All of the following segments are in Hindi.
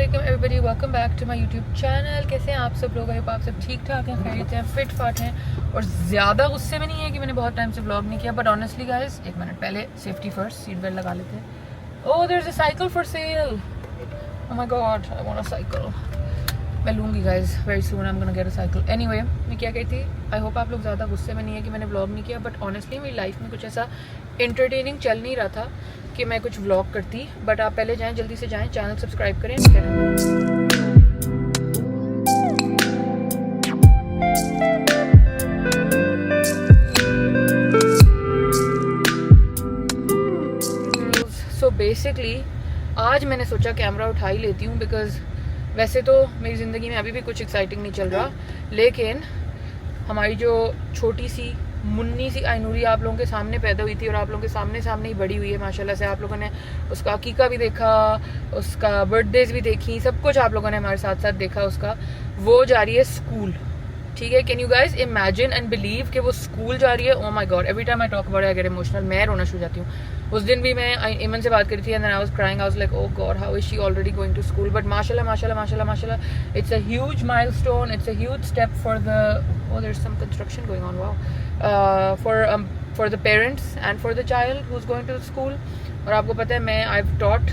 अस्सलामुअलैकुम everybody, welcome back to my YouTube channel. कैसे हैं आप सब लोग? आई होप आप सब ठीक ठाक हैं, खैरियत हैं, फिट फाट हैं और ज़्यादा गुस्से में नहीं है कि मैंने बहुत टाइम से व्लॉग नहीं किया। बट ऑनेस्टली गाइस, एक मिनट पहले सेफ्टी फर्स्ट, सीट बेल्ट लगा लेते हैं। Oh there is a cycle for sale. Oh my god, I want a cycle. मैं लूँगी guys very soon, I am gonna get a cycle. Anyway, मैं क्या कहती थी, आई होप आप लोग ज़्यादा गुस्से में नहीं है कि मैंने व्लॉग नहीं किया। बट ऑनेस्टली मेरी लाइफ में कुछ ऐसा इंटरटेनिंग चल नहीं रहा था कि मैं कुछ व्लॉग करती। बट आप पहले जाएं, जल्दी से जाएं, चैनल सब्सक्राइब करें। सो बेसिकली आज मैंने सोचा कैमरा उठा ही लेती हूँ, बिकॉज वैसे तो मेरी ज़िंदगी में अभी भी कुछ एक्साइटिंग नहीं चल रहा, लेकिन हमारी जो छोटी सी मुन्नी सी आइनूरी आप लोगों के सामने पैदा हुई थी और आप लोगों के सामने सामने ही बड़ी हुई है माशाल्लाह से। आप लोगों ने उसका अकीका भी देखा, उसका बर्थडेज भी देखी, सब कुछ आप लोगों ने हमारे साथ साथ देखा उसका। वो जा रही है स्कूल, ठीक है। Can you guys imagine and believe कि वो स्कूल जा रही है? ओह my God, every time I talk about it I get emotional. मैं रोना शुरू हो जाती हूँ। उस दिन भी मैं इमन से बात करी थी and then I was crying, I was like oh god, how is she already going to school. बट माशाल्लाह माशाल्लाह माशाल्लाह माशाल्लाह, it's a huge milestone, it's a huge step for the, oh there is some construction going on, wow, for the parents and for the child who is going to school. और आपको पता है मैं I have taught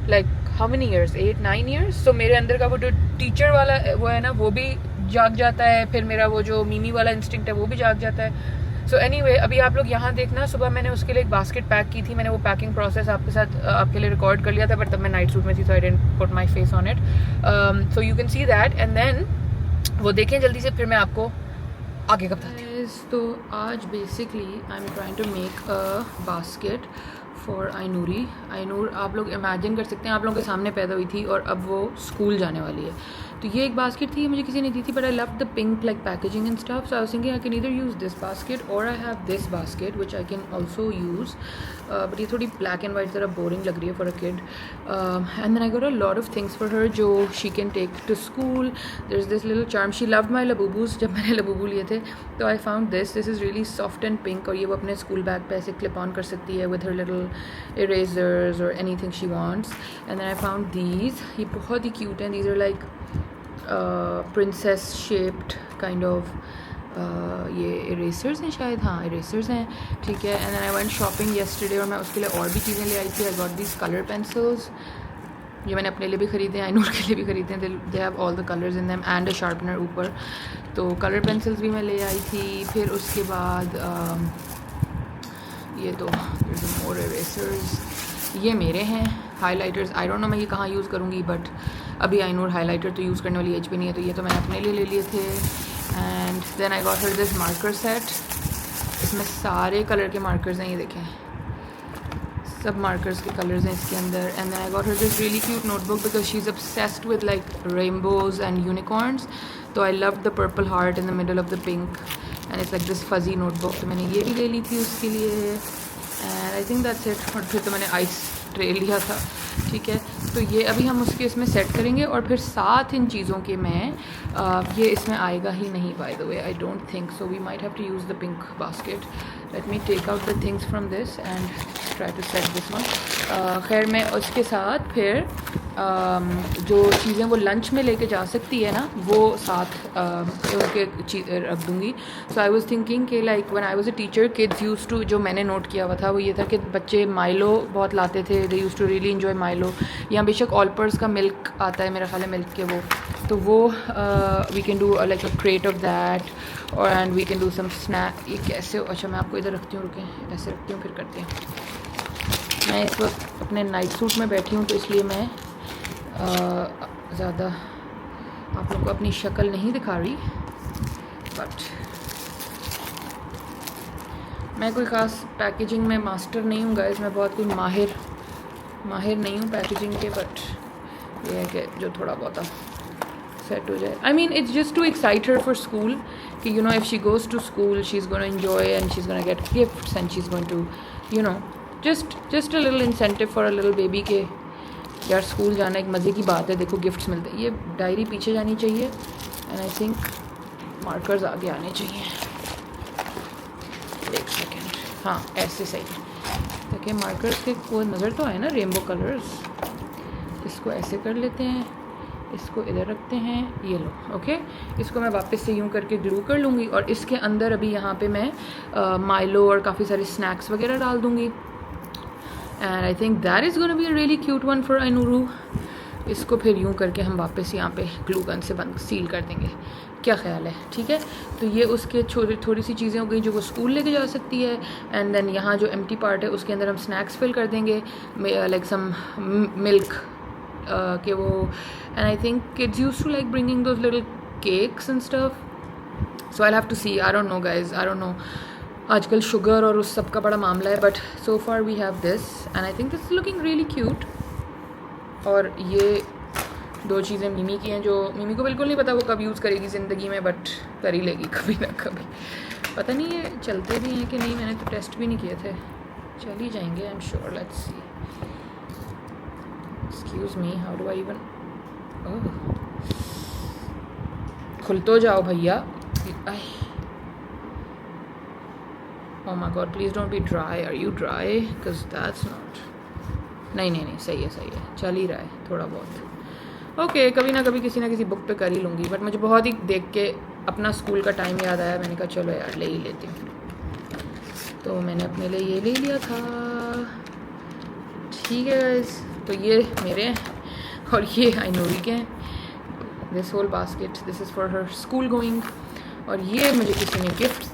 like how many years, 8-9 years. सो मेरे अंदर का वो जो टीचर वाला वो है ना, वो भी जाग जाता है, फिर मेरा वो जो मीमी वाला इंस्टिंक्ट है वो भी जाग जाता है। सो एनीवे, अभी आप लोग यहाँ देखना, सुबह मैंने उसके लिए एक बास्केट पैक की थी। मैंने वो पैकिंग प्रोसेस आपके साथ आपके लिए रिकॉर्ड कर लिया था, बट तब मैं नाइट सूट में थी, so I didn't put my face on it. So you can see that and then वो देखें जल्दी से, फिर मैं आपको आगे का बताती हूँ। तो आज basically I am trying to make a basket for आइनूरी। आइनूर आप लोग इमेजिन कर सकते हैं, आप लोगों के सामने पैदा हुई थी और अब वो स्कूल जाने वाली है। तो ये एक बास्केट थी, मुझे किसी ने दी थी, but I love the pink like packaging and stuff. So I was thinking I can either use this basket और I have this basket which I can also use. But ये थोड़ी ब्लैक एंड वाइट ज़रा बोरिंग लग रही है for a kid. And then I got a lot of things for her जो she can take to school. There is this little charm, she loved माई लबूबूज। जब मैंने लबूबू लिए थे तो I found this is really soft and pink, और ये वो अपने स्कूल बैग पे ऐसे क्लिप ऑन कर सकती है with her little erasers or anything she wants. And then I found these, ये बहुत ही cute हैं। these are like princess shaped kind of ये erasers हैं शायद, हाँ erasers हैं, ठीक है। and then I went shopping yesterday और मैं उसके लिए और भी चीज़ें ले आई थी। I got these color pencils, ये मैंने अपने लिए भी ख़रीदे हैं, आइनूर के लिए भी ख़रीदे हैं। They have all the colours in them and a sharpener ऊपर। तो कलर पेंसिल्स भी मैं ले आई थी। फिर उसके बाद ये तो मोर इरेजर्स, ये मेरे हैं। हाइलाइटर्स आई डोंट नो मैं ये कहाँ यूज़ करूँगी, बट अभी आइनूर हाइलाइटर तो यूज़ करने वाली एज पे नहीं है, तो ये तो मैंने अपने लिए ले लिए थे। And then I got her this marker set, इसमें सारे कलर के मार्कर्स हैं, ये देखें सब मार्कर्स के कलर्स हैं इसके अंदर। And then I got her this really cute notebook because she is obsessed with like rainbows and unicorns, तो I love the purple heart in the middle of the pink and it's like this fuzzy notebook. तो मैंने ये भी ले ली थी उसके लिए and I think that's it. और फिर तो मैंने आइस ट्रे लिया था, ठीक है। तो ये अभी हम उसके इसमें सेट करेंगे और फिर साथ इन चीज़ों के मैं ये इसमें आएगा ही नहीं, by the way I don't think so. We might have to use the pink basket. Let me take out the things from this and try to set this one. खैर मैं उसके साथ फिर जो चीज़ें वो लंच में लेके जा सकती है ना, वो साथ उनके रख दूँगी। सो आई वाज थिंकिंग कि like when I was a teacher, kids use to, जो मैंने नोट किया हुआ था वो ये था कि बच्चे माइलो बहुत लाते थे, they used to really enjoy Milo. यहाँ बेशक ऑलपर्स का मिल्क आता है मेरा ख्याल है, मिल्क के वो, तो वो we can do like a crate of that और and we can do some snack. ये कैसे, अच्छा मैं आपको इधर रखती हूँ, रुकें ऐसे रखती हूँ फिर करते हैं। मैं इस वक्त अपने नाइट सूट में बैठी हूँ तो इसलिए मैं ज़्यादा आप लोग को अपनी शक्ल नहीं दिखा रही, बट मैं कोई ख़ास पैकेजिंग में मास्टर नहीं हूँ गाइस, मैं बहुत कोई माहिर नहीं हूँ पैकेजिंग के, बट ये है कि जो थोड़ा बहुत सेट हो जाए। I mean it's just to excite her for school कि you know if she goes to school she is gonna enjoy and she is gonna get gifts and she is going to you know just a little incentive for a little baby के यार स्कूल जाना एक मज़े की बात है, देखो गिफ्ट्स मिलते हैं। ये डायरी पीछे जानी चाहिए एंड आई थिंक मार्कर्स आगे आने चाहिए। एक सेकेंड, हाँ ऐसे सही है। देखिए मार्कर्स के कोई नज़र तो आए ना, रेनबो कलर्स। इसको ऐसे कर लेते हैं इसको इधर रखते हैं, ये लो, ओके। इसको मैं वापस से यूँ करके ग्लू कर लूँगी और इसके अंदर अभी यहाँ पे मैं माइलो और काफ़ी सारे स्नैक्स वगैरह डाल दूँगी। And I think that is gonna be a really cute one for आइनूरू। इसको फिर यूँ करके हम वापस यहाँ पे ग्लू गन से बंद सील कर देंगे। क्या ख्याल है? ठीक है, तो ये उसके थोड़ी सी चीज़ें हो गई जो वो स्कूल लेके जा सकती है। एंड देन यहाँ जो एम्प्टी पार्ट है उसके अंदर हम स्नैक्स फिल कर देंगे, लाइक सम मिल्क के वो। And I think kids used to like bringing those little cakes and stuff, so I have to see, I don't know guys, I don't know. आजकल शुगर और उस सब का बड़ा मामला है, but so far we have this and I think this is looking really cute. और ये 2 चीज़ें मिमी की हैं जो मिमी को बिल्कुल नहीं पता वो कब यूज़ करेगी ज़िंदगी में, बट कर ही लेगी कभी ना कभी। पता नहीं ये चलते भी हैं कि नहीं, मैंने तो टेस्ट भी नहीं किए थे। चल ही जाएंगे, I am sure. Let's see. Excuse me, how do I even, खुल तो जाओ भैया। Oh my god, please don't be dry. Are you dry? Because that's not, नहीं, सही है, चल ही रहा है थोड़ा बहुत। ओके, कभी ना कभी किसी ना किसी बुक पे कर ही लूँगी, बट मुझे बहुत ही देख के अपना स्कूल का टाइम याद आया। मैंने कहा चलो यार ले ही लेती हूँ, तो मैंने अपने लिए ये ले लिया था। ठीक है गाइस, तो ये मेरे हैं और ये आइनूरी के हैं। This whole basket, this is for her school going. और ये मुझे किसी ने गिफ्ट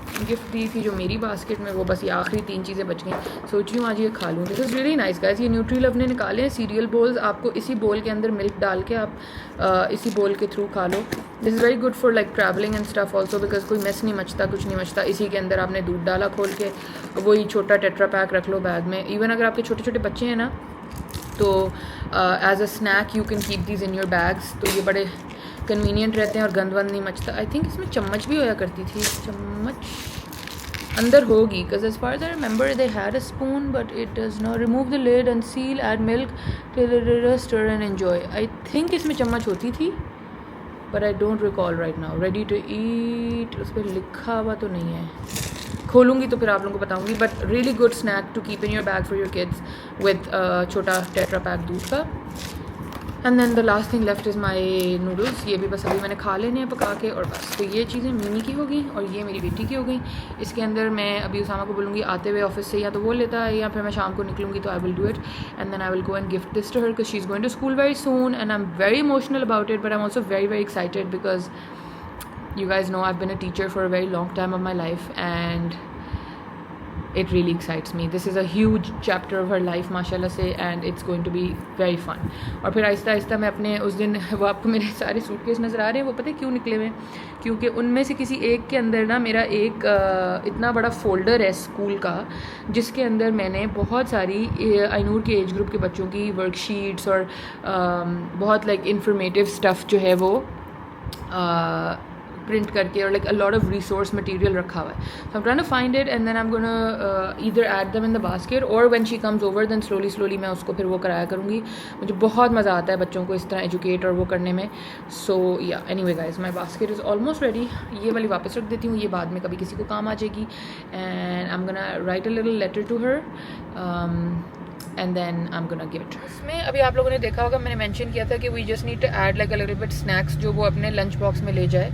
दी थी जो मेरी बास्केट में, वो बस ये आखिरी 3 चीज़ें बच गई। सोच रही हूँ आज ये खा लूँ। This is really nice guys. ये न्यूट्रीलव ने निकाले हैं सीरियल बोल्स, आपको इसी बोल के अंदर मिल्क डाल के आप इसी बोल के थ्रू खा लो। This is very good for like travelling and stuff also, because कोई मेस नहीं मचता, कुछ नहीं मचता। इसी के अंदर आपने दूध डाला खोल के, वही छोटा टेट्रा पैक रख लो बैग में। इवन अगर आपके छोटे छोटे बच्चे हैं ना, तो as a snack you can keep these in your bags. तो ये बड़े कन्वीनियंट रहते हैं और गंद वंद नहीं मचता। आई थिंक इसमें चम्मच भी होया करती थी, चम्मच अंदर होगी, because as far as I remember they had a spoon but it does not. Remove the lid and seal, add milk till stir and enjoy. I think इसमें चम्मच होती थी, but I don't recall right now. Ready to eat उस पर लिखा हुआ तो नहीं है, खोलूँगी तो फिर आप लोगों को बताऊँगी। But really good snack to keep in your bag for your kids with छोटा टेट्रा पैक दूध का। And then the last thing left is my noodles. ये भी बस अभी मैंने खा लेने हैं पका के, और बस। तो ये चीज़ें मिमी की हो गई और ये मेरी बेटी की हो गई। इसके अंदर मैं अभी उसामा को बोलूँगी आते हुए ऑफिस से, या तो वो लेता है या फिर मैं शाम को निकलूँगी तो I will do it. And then I will go and gift this to her because she is going to school very soon and I am very emotional about it, but I am also very very excited because you guys know I've been a teacher for a very long time of my life and it really excites me. This is a huge chapter of her life माशाल्लाह से, and it's going to be very fun. और फिर आहिस्ता आहिस्ता मैं अपने उस दिन, वो आपको मेरे सारे सूटकेस नज़र आ रहे हैं, वो पता है क्यों निकले हुए हैं? क्योंकि उनमें से किसी एक के अंदर ना मेरा एक इतना बड़ा फोल्डर है स्कूल का, जिसके अंदर मैंने बहुत सारी आइनूर के एज ग्रुप के बच्चों की वर्कशीट्स और बहुत लाइक इंफॉर्मेटिव स्टफ़ जो है वो प्रिंट करके और like a lot of resource material रखा हुआ है. So I am trying to find it and then I am gonna either add them in the basket और when she comes over then slowly मैं उसको फिर वो कराया करूँगी. मुझे बहुत मज़ा आता है बच्चों को इस तरह एजुकेट और वो करने में. सो या anyway guys, my basket is almost ready. ये वाली वापस रख देती हूँ, ये बाद में कभी किसी को काम आ जाएगी. And I am gonna write a little letter to her and then I'm gonna give it. इसमें अभी आप लोगों ने देखा होगा मैंने मेंशन किया था कि we just need to add like a little bit snacks जो वो अपने lunch box में ले जाए.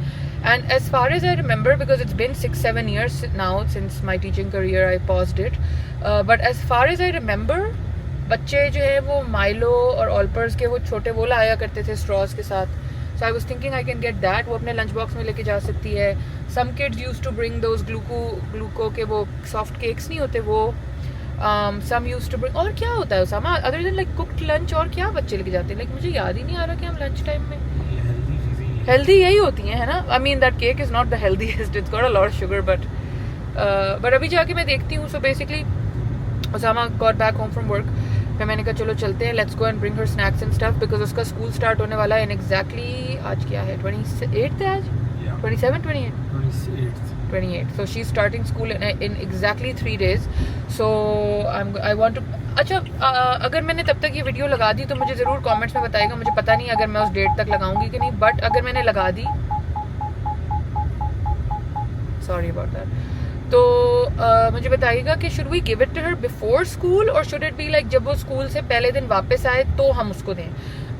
And as far as I remember, because it's been 6-7 years now since my teaching career, I paused it. But as far as I remember, बच्चे जो है वो माइलो और ऑल्पर्स के वो छोटे वो लाया करते थे straws के साथ. So I was thinking I can get that. वो अपने lunch box में लेके जा सकती है. Some kids used to bring those gluco के वो soft cakes नहीं होते वो. Some used to bring, और क्या होता है Usama other than like cooked lunch, और क्या बच्चे लेके जाते हैं? like मुझे याद ही नहीं आ रहा कि हम लंच टाइम में हेल्दी यही होती हैं, है ना? I mean that cake is not the healthiest, it's got a lot of sugar, but अभी जाके मैं देखती हूँ. So basically Usama got back home from work, फिर मैंने कहा चलो चलते हैं, let's go and bring her snacks and stuff because उसका स्कूल स्टार्ट होने वाला है in exactly, आज क्या है 28th है आज, 28. So she's starting school in exactly 3 days. So I want to. अच्छा अगर मैंने तब तक ये वीडियो लगा दी तो मुझे ज़रूर कमेंट्स में बताइएगा. मुझे पता नहीं अगर मैं उस डेट तक लगाऊंगी कि नहीं, बट अगर मैंने लगा दी, सॉरी अबाउट दैट, तो मुझे बताइएगा कि should we give it to her before school और शुड इट बी लाइक जब वो स्कूल से पहले दिन वापस आए तो हम उसको दें.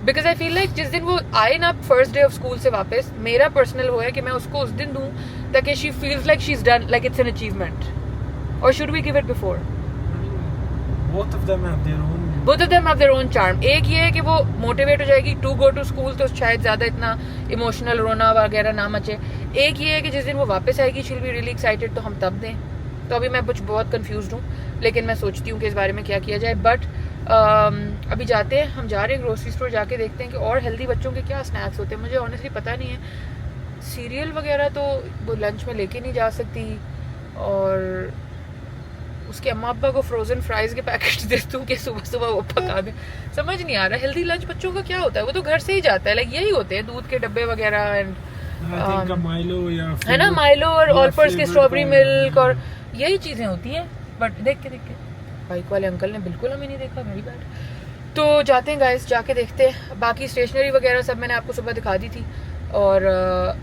बिकॉज आई फील लाइक जिस दिन वो आए ना फर्स्ट डे ऑफ स्कूल से वापस, मेरा पर्सनल वो है कि मैं उसको उस दिन दूं ताकि she feels like she is done, like it's an achievement. और should we give it before? both of them have their own charm. एक ये है कि वो मोटिवेट हो जाएगी टू गो टू स्कूल, तो शायद ज़्यादा इतना इमोशनल रोना वगैरह ना मचे. एक ये है कि जिस दिन वो वापस आएगी she will be really excited, तो हम तब दें. तो अभी मैं कुछ बहुत कंफ्यूज्ड हूँ, लेकिन मैं सोचती हूँ कि इस बारे में क्या किया जाए. बट अभी जाते हैं, हम जा रहे हैं ग्रोसरी स्टोर, जाके देखते हैं कि और हेल्दी बच्चों के क्या स्नैक्स होते हैं. मुझे ऑनेस्टली पता नहीं है. सीरियल वगैरह तो वो लंच में लेके नहीं जा सकती, और उसके अम्मा अब्बा को फ्रोजन फ्राइज के पैकेट दे दूँ कि सुबह सुबह वो पका दें. समझ नहीं आ रहा हेल्दी लंच बच्चों का क्या होता है. वो तो घर से ही जाता है, लाइक यही होते हैं दूध के डब्बे वगैरह एंड माइलो या है ना, माइलो और ऑलपर्स के स्ट्रॉबेरी मिल्क और यही चीज़ें होती हैं. बट देख के बाइक वाले अंकल ने बिल्कुल हमें नहीं देखा, वेरी बैड. तो जाते हैं गाइस, जाके देखते हैं. बाकी स्टेशनरी वगैरह सब मैंने आपको सुबह दिखा दी थी, और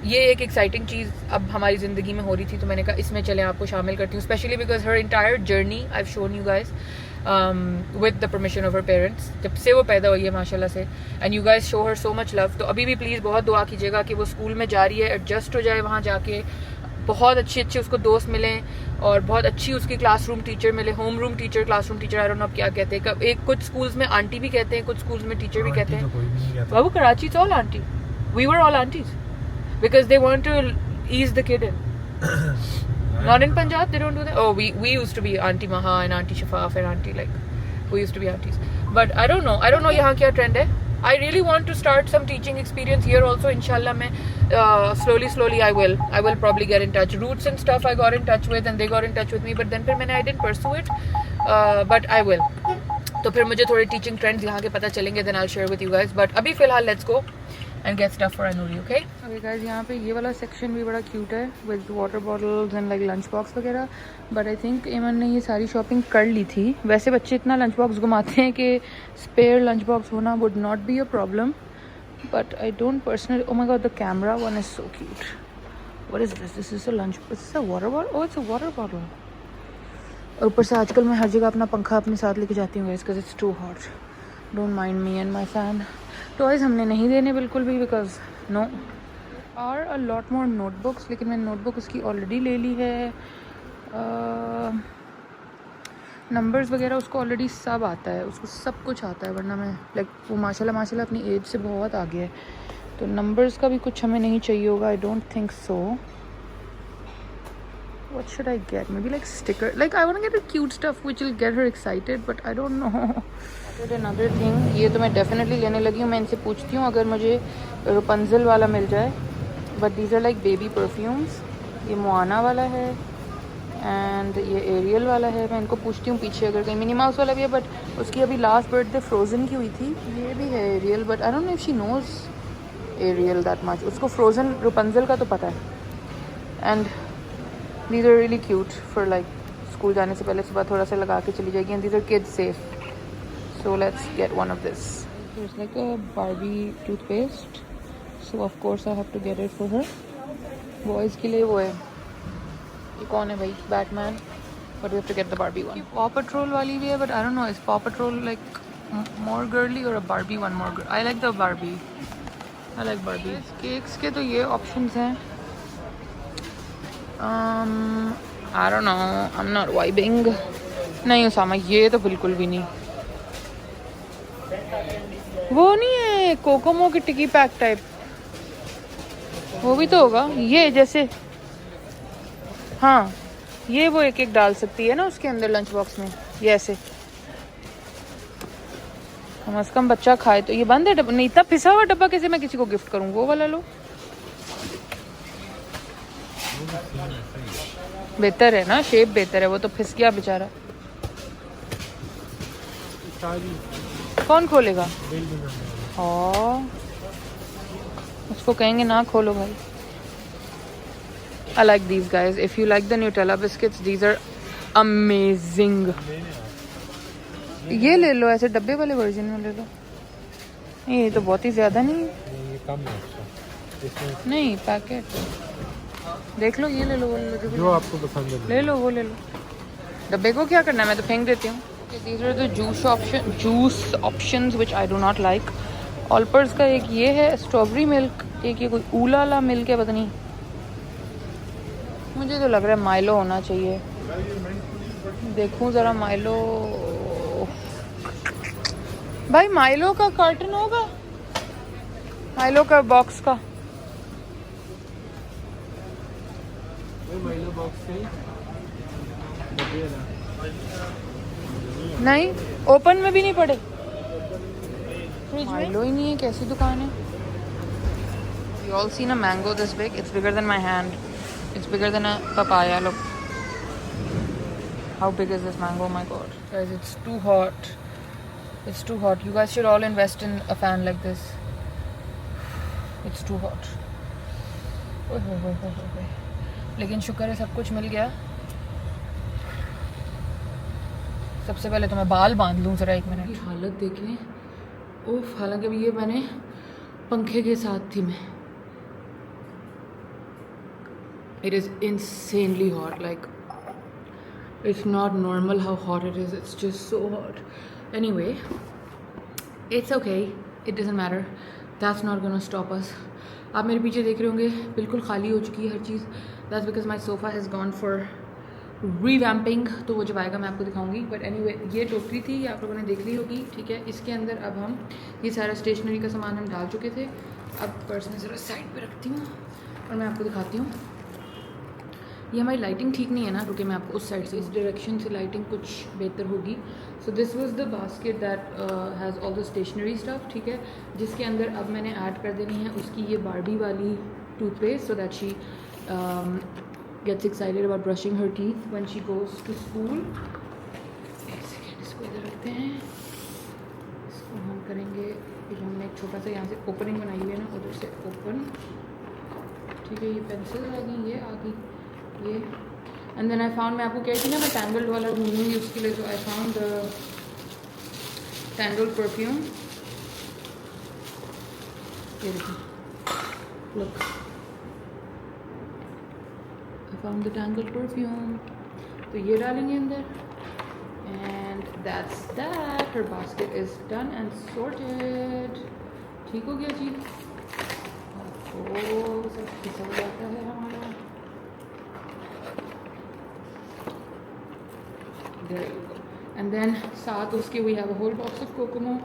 ये एक एक्साइटिंग चीज़ अब हमारी ज़िंदगी में हो रही थी, तो मैंने कहा इसमें चले आपको शामिल करती हूँ. Specially because her entire journey I have shown you guys with the permission of her parents, जब से वो पैदा हुई है माशाल्लाह से. And you guys show her so much love. तो अभी भी प्लीज़ बहुत दुआ कीजिएगा कि वो स्कूल में जा रही है, एडजस्ट हो जाए वहाँ जाके, बहुत अच्छे उसको दोस्त मिलें, और बहुत अच्छी उसकी क्लासरूम टीचर मिले. Home room teacher, classroom teacher, I don't no अब क्या कहते हैं. एक कुछ स्कूल्स में आंटी भी कहते हैं, कुछ स्कूल्स में टीचर भी कहते हैं. बाबू Karachi it's all aunty. We were all aunties because they want to ease the kid in. Not in Punjab, they don't do that. Oh, we used to be Auntie Maha and Auntie Shafaf and Auntie, like, we used to be aunties. But I don't know यहाँ क्या trend है. I really want to start some teaching experience here also. Inshallah, मैं slowly I will probably get in touch. Roots and stuff I got in touch with and they got in touch with me, but then फिर मैंने I didn't pursue it. But I will. तो फिर मुझे थोड़े teaching trends यहाँ के पता चलेंगे, then I'll share with you guys. But अभी फिलहाल let's go and get stuff for Anuri, okay? Okay guys, यहाँ पे ये वाला सेक्शन भी बड़ा क्यूट है with water bottles and like lunch box वगैरह. But I think ईमान ने ये सारी शॉपिंग कर ली थी. वैसे बच्चे इतना लंच बॉक्स घुमाते हैं कि स्पेयर लंच बॉक्स होना would not be a problem. But I don't personally. Oh my god, the camera one is so cute. What is this? This is a lunch. Is this a water bottle? Oh, it's a water bottle. और ऊपर से आजकल मैं हर जगह अपना पंखा अपने साथ लेके जाती हूँ guys, because it's too hot. Don't mind me and my fan. Toys हमने नहीं देने बिल्कुल भी, बिकॉज नो. और अ लॉट मोर नोटबुक्स, लेकिन मैंने नोटबुक उसकी ऑलरेडी ले ली है. नंबर्स वगैरह उसको ऑलरेडी सब आता है, उसको सब कुछ आता है. वरना मैं लाइक वो माशाल्लाह अपनी एज से बहुत आगे है, तो नंबर्स का भी कुछ हमें नहीं चाहिए होगा. आई don't think so. What should I get? Maybe like sticker. Like I want to get a cute stuff which will get her excited, but I don't know. Another thing, ये तो मैं definitely लेने लगी हूँ. मैं इनसे पूछती हूँ अगर मुझे Rapunzel वाला मिल जाए. But these are like baby perfumes. ये Moana वाला है and ये Ariel वाला है. मैं इनको पूछती हूँ पीछे अगर कहीं Minnie Mouse वाला भी है, but उसकी अभी लास्ट बर्थडे Frozen की हुई थी. ये भी है Ariel, but I don't know if she knows Ariel that much. उसको Frozen Rapunzel का तो पता है. And these are really cute for like school जाने से पहले सुबह थोड़ा सा लगा के चली जाएगी. And these are kids safe, so let's get one of this. There's like a Barbie toothpaste, so of course I have to get it for her. Boys के लिए वो है, ये कौन है भाई? Batman. But we have to get the Barbie one. Paw Patrol वाली भी है, but I don't know, is Paw Patrol like more girly or a Barbie one more girl? I like the Barbie. I like Barbie. Cakes के तो ये options हैं. I don't know, I'm not vibing. नहीं उसामा, ये तो बिल्कुल भी नहीं. वो नहीं है कोकोमो की टिकी पैक टाइप, वो भी तो होगा ये जैसे. हाँ, ये वो एक डाल सकती है ना उसके अंदर लंच बॉक्स में, ये ऐसे. कम से कम बच्चा खाए तो. ये बंद है डब्बा, नहीं इतना पिसा हुआ डब्बा कैसे मैं किसी को गिफ्ट करूँ? वो वाला लो, बेहतर है ना, शेप बेहतर है. वो तो फिस गया बेचारा. कौन खोलेगा? हाँ, उसको कहेंगे ना खोलो भाई. I like these guys. If you like the Nutella biscuits, these are amazing. ये ले लो, ऐसे डब्बे वाले वर्जन में ले लो. ये तो बहुत ही ज्यादा नहीं है. ये कम है. नहीं पैकेट देख लो, ये ले लो, वो ले लो जो आपको पसंद है. ले लो, वो ले लो. डब्बे को क्या करना है, मैं तो फेंक देती हूँ. These are the juice options which I do not like. Olpers का एक ये है स्ट्रॉबेरी मिल्क, एक ये कोई ऊलाला मिल्क है, पता नहीं, मुझे तो लग रहा है माइलो होना चाहिए। देखूं ज़रा माइलो, भाई माइलो का कार्टन होगा, माइलो का बॉक्स का। नहीं, ओपन में भी नहीं पड़े, माइलो ही नहीं है, कैसी दुकान है। You all seen a mango this big? It's bigger than my hand. It's bigger than a papaya. Look. How big is this mango? Oh my god. Guys, it's too hot. It's too hot. You guys should all invest in a fan like this. It's too hot. लेकिन शुक्र है सब कुछ मिल गया। सबसे पहले तो मैं बाल बांध लूँ ज़रा 1 मिनट। हालत देखें, उफ, हालांकि अभी ये मैंने पंखे के साथ थी मैं। It is insanely hot, like it's not normal how hot it is, it's just so hot. Anyway, it's okay, it doesn't matter, that's not gonna stop us. आप मेरे पीछे देख रहे होंगे बिल्कुल खाली हो चुकी है हर चीज़, that's because my sofa has gone for revamping, तो वो जब आएगा मैं आपको दिखाऊंगी। बट एनीवे, ये टोकरी थी, आप लोगों ने देख ली होगी, ठीक है। इसके अंदर अब हम ये सारा स्टेशनरी का सामान हम डाल चुके थे। अब पर्स में ज़रा साइड पे रखती हूँ और मैं आपको दिखाती हूँ। ये हमारी लाइटिंग ठीक नहीं है ना, रुके मैं आपको उस साइड से, इस डायरेक्शन से लाइटिंग कुछ बेहतर होगी। So this was the basket that has all the stationery stuff, ठीक है, जिसके अंदर अब मैंने ऐड कर देनी है उसकी ये बार्बी वाली toothpaste, so that she gets excited about brushing her teeth when she goes to school. एक सेकेंड, इसको इधर रखते हैं, इसको हम करेंगे, हमने एक छोटा सा यहाँ से ओपनिंग बनाई हुई है ना, उधर से ओपन, ठीक है। ये पेंसिल आ गई, ये आ गई, ये। एंड देन आई फाउंड, मैं आपको कह थी ना मैं टैंगल्ड वाला ढूंढूंगी उसके लिए, तो I found the tangled perfume. ये देखिए, look, found the tangled perfume, तो ये डालेंगे अंदर, and that's that. Her basket is done and sorted. ठीक हो गया जी, सब फिसल जाता है हमारा। There you go. And then साथ उसके we have a whole box of Kokomo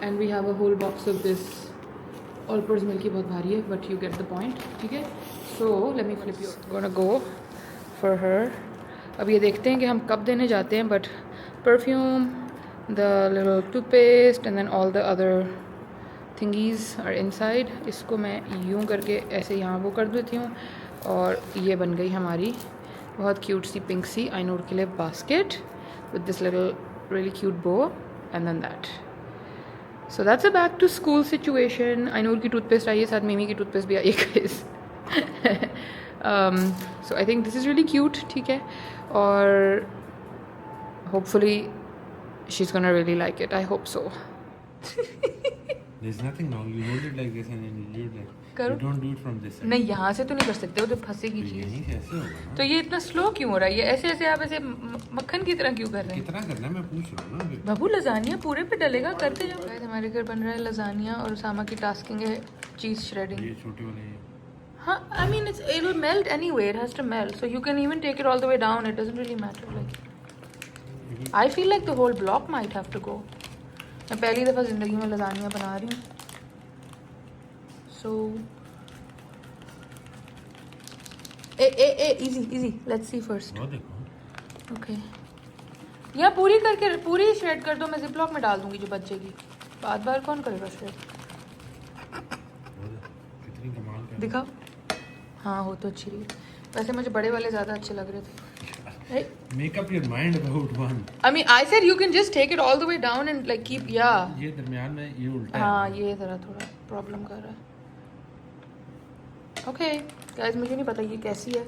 and we have a whole box of this Allpers milk, बहुत भारी है, but you get the point, ठीक है। So let me flip you. Gonna go for her. अब ये देखते हैं कि हम कब देने जाते हैं, but perfume, the little toothpaste and then all the other thingies are inside. इसको मैं यूं करके ऐसे यहाँ वो कर देती हूँ और ये बन गई हमारी बहुत क्यूट सी पिंक सी आइनूर के लिए basket with this little really cute bow and then that. So that's a back to school situation. आइनूर की टूथपेस्ट आई है, साथ मिमी की टूथपेस्ट भी आई है guys. So I think this is really cute, ठीक है, और hopefully she's gonna really like it. I hope so. There's nothing wrong. You hold it like this and then you do it like. करो? You don't do it from this side. नहीं, यहाँ से तो नहीं कर सकते, वो तो फंसेगी तो चीज़। यहीं से ऐसे होगा ना। तो ये इतना स्लो क्यों हो रहा है? ये ऐसे ऐसे आप ऐसे मक्खन की तरह क्यों कर रहे हैं? कितना करना है मैं पूछ रहा हूँ ना अभी। बाबू लजानिया पूरे पे डलेगा, करते जाओ। गाइस, हमारे घर बन रहा है लजानिया और सामा की टास्किंग है चीज़ श्रेडिंग। ये छोटे वाले ये। हाँ, I mean it will melt anyway. It has to melt, so you can even take it all the way down. It doesn't really matter. Like, I feel like the whole block might have to go. मैं पहली दफ़ा ज़िंदगी में लजानिया बना रही हूँ, so easy. Let's see first. वो देखो। Okay. या पूरी करके पूरी श्रेड कर दो, मैं जिप लॉक में डाल दूँगी जो बचेगी। बार कौन करेगा श्रेड? कितनी कमाल का। दिखाओ। हाँ, हो तो अच्छी रही। वैसे मुझे बड़े वाले ज़्यादा अच्छे लग रहे थे। Make up your mind about one. I mean, I said you can just take it all the way down and like keep, yeah. ये दरमियान में ये उल्टा है। हाँ, ये ज़रा थोड़ा प्रॉब्लम कर रहा है। ओके गाइस, मुझे नहीं पता ये कैसी है,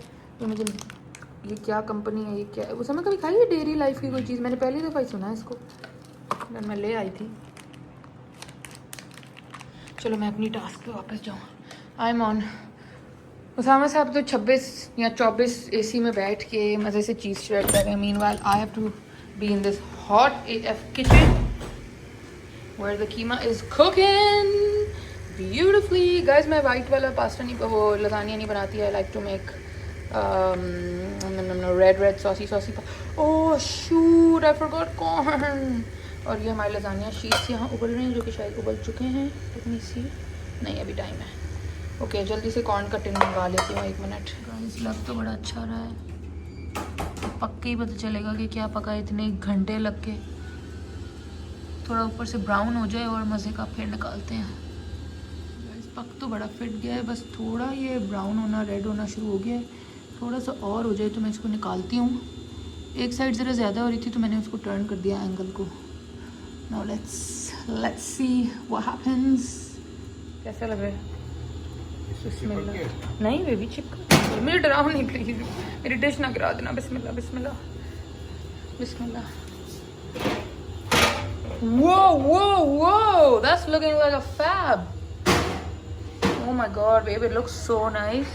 ये क्या कंपनी है, ये क्या है। उस समय कभी खाई है डेयरी लाइफ की कोई चीज़? मैंने पहली दफ़ा ही सुना है इसको, मैं ले आई थी। चलो मैं अपनी टास्क पे वापस जाऊँ। I am on. उसामा साहब तो 26 या 24 AC में बैठ के मज़े से चीज़ श्रेड कर रहे हैं। Meanwhile I have to be in this hot AF kitchen where the keema is cooking beautifully. Guys, मैं white वाला पास्ता नहीं, वो लसानिया नहीं बनाती है. I like to make red saucy. Oh shoot, I forgot corn. और ये हमारे लसानिया शीट्स यहाँ उबल रहे हैं, जो कि शायद उबल चुके हैं. Let me see. नहीं, अभी टाइम है. ओके, जल्दी से कॉर्न का टिन मंगा लेती हूँ. 1 मिनट. गाइस, लग तो बड़ा अच्छा रहा है. पक्के ही पता चलेगा कि क्या पका है इतने घंटे लग के. थोड़ा ऊपर से ब्राउन हो जाए और मज़े का फिर निकालते हैं. गाइस, पक तो बड़ा फिट गया है, बस थोड़ा ये ब्राउन होना, रेड होना शुरू हो गया है. थोड़ा सा और हो जाए तो मैं इसको निकालती हूँ. एक साइड ज़रा ज़्यादा हो रही थी तो मैंने उसको टर्न कर दिया एंगल को. Now let's see what happens. कैसा लग रहा है? बिस्मिल्लाह. नहीं बेबी, चिपका. मेरे डराओ नहीं प्लीज, मेरी डिश ना गिरा देना. बिस्मिल्लाह बिस्मिल्लाह बिस्मिल्लाह. Whoa, that's looking like a fab. Oh my god babe, it looks so nice.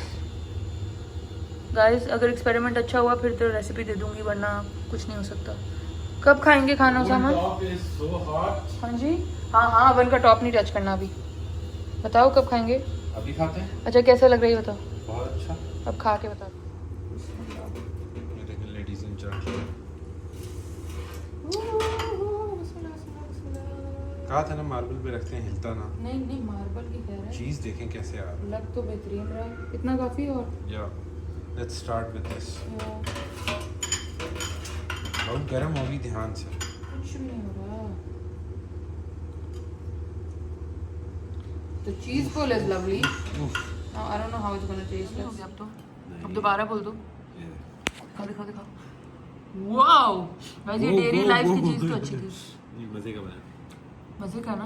Guys, अगर एक्सपेरिमेंट अच्छा हुआ फिर तो रेसिपी दे दूंगी, वरना कुछ नहीं हो सकता. कब खाएंगे खाना सामान? हाँ जी, हाँ, अवन का टॉप नहीं टच करना अभी. बताओ कब खाएंगे? अभी खाते हैं. अच्छा, कैसा लग रही है बताओ. बहुत अच्छा. अब खा के बता. लेडीज एंड जेंटलमैन, कहा था ना मार्बल पे रखते हैं, हिलता ना. नहीं, मार्बल की कह रहा है. चीज देखें कैसे आ रहा लग तो बेहतरीन रहा है. इतना काफी है. और है. या लेट्स स्टार्ट विद दिस. बहुत गर्म होगी, ध्यान से. कुछ भी नहीं हो रहा. The cheese pull is lovely. Now I don't know how it's gonna taste. अब दोबारा बोल दो. दिखाओ. Wow! वैसे ये डेयरी लाइफ की चीज़ तो अच्छी थी. ये मजे का बना. मज़े का ना.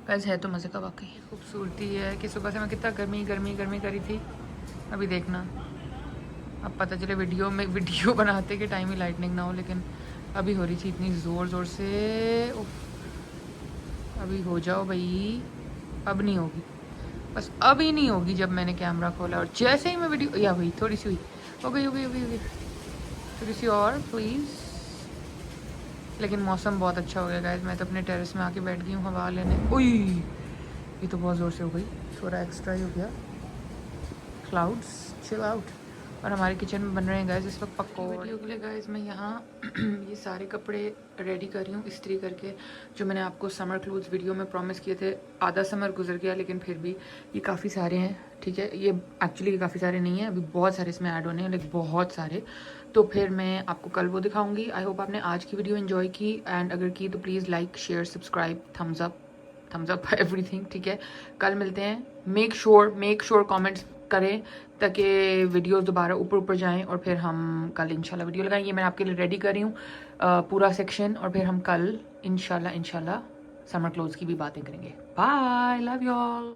वैसे है तो मज़े का वाकई. खूबसूरती है कि सुबह से मैं कितना गर्मी करी थी. अभी देखना, अब पता चले वीडियो बनाते कि टाइम ही लाइटनिंग ना हो, लेकिन अभी हो रही थी इतनी ज़ोर से. अभी हो जाओ भाई. अब नहीं होगी, बस अभी नहीं होगी. जब मैंने कैमरा खोला और जैसे ही मैं वीडियो या हुई, थोड़ी सी हुई, हो गई. थोड़ी सी और प्लीज़. लेकिन मौसम बहुत अच्छा हो गया गाइस. मैं तो अपने टेरेस में आके बैठ गई हूँ हवा लेने. उई, ये तो बहुत ज़ोर से हो गई. थोड़ा एक्स्ट्रा ही हो गया. Clouds chill out. और हमारे किचन में बन रहे हैं गाइस इस वक्त पकौड़े. वीडियो के लिए गाइस मैं यहाँ ये सारे कपड़े रेडी कर रही हूँ इस्त्री करके, जो मैंने आपको समर क्लोथ्स वीडियो में प्रॉमिस किए थे. आधा समर गुजर गया, लेकिन फिर भी ये काफ़ी सारे हैं. ठीक है, ये एक्चुअली काफ़ी सारे नहीं हैं, अभी बहुत सारे इसमें ऐड होने हैं, लेकिन बहुत सारे. तो फिर मैं आपको कल वो दिखाऊंगी. आई होप आपने आज की वीडियो एंजॉय की, एंड अगर की तो please like, share, subscribe, thumbs up everything. ठीक है, कल मिलते हैं. मेक श्योर कमेंट्स करें ताकि वीडियोस दोबारा ऊपर जाएं, और फिर हम कल इंशाल्लाह वीडियो लगाएं. ये मैं आपके लिए रेडी कर रही हूँ पूरा सेक्शन, और फिर हम कल इंशाल्लाह समर क्लोथ्स की भी बातें करेंगे. Bye, love you all.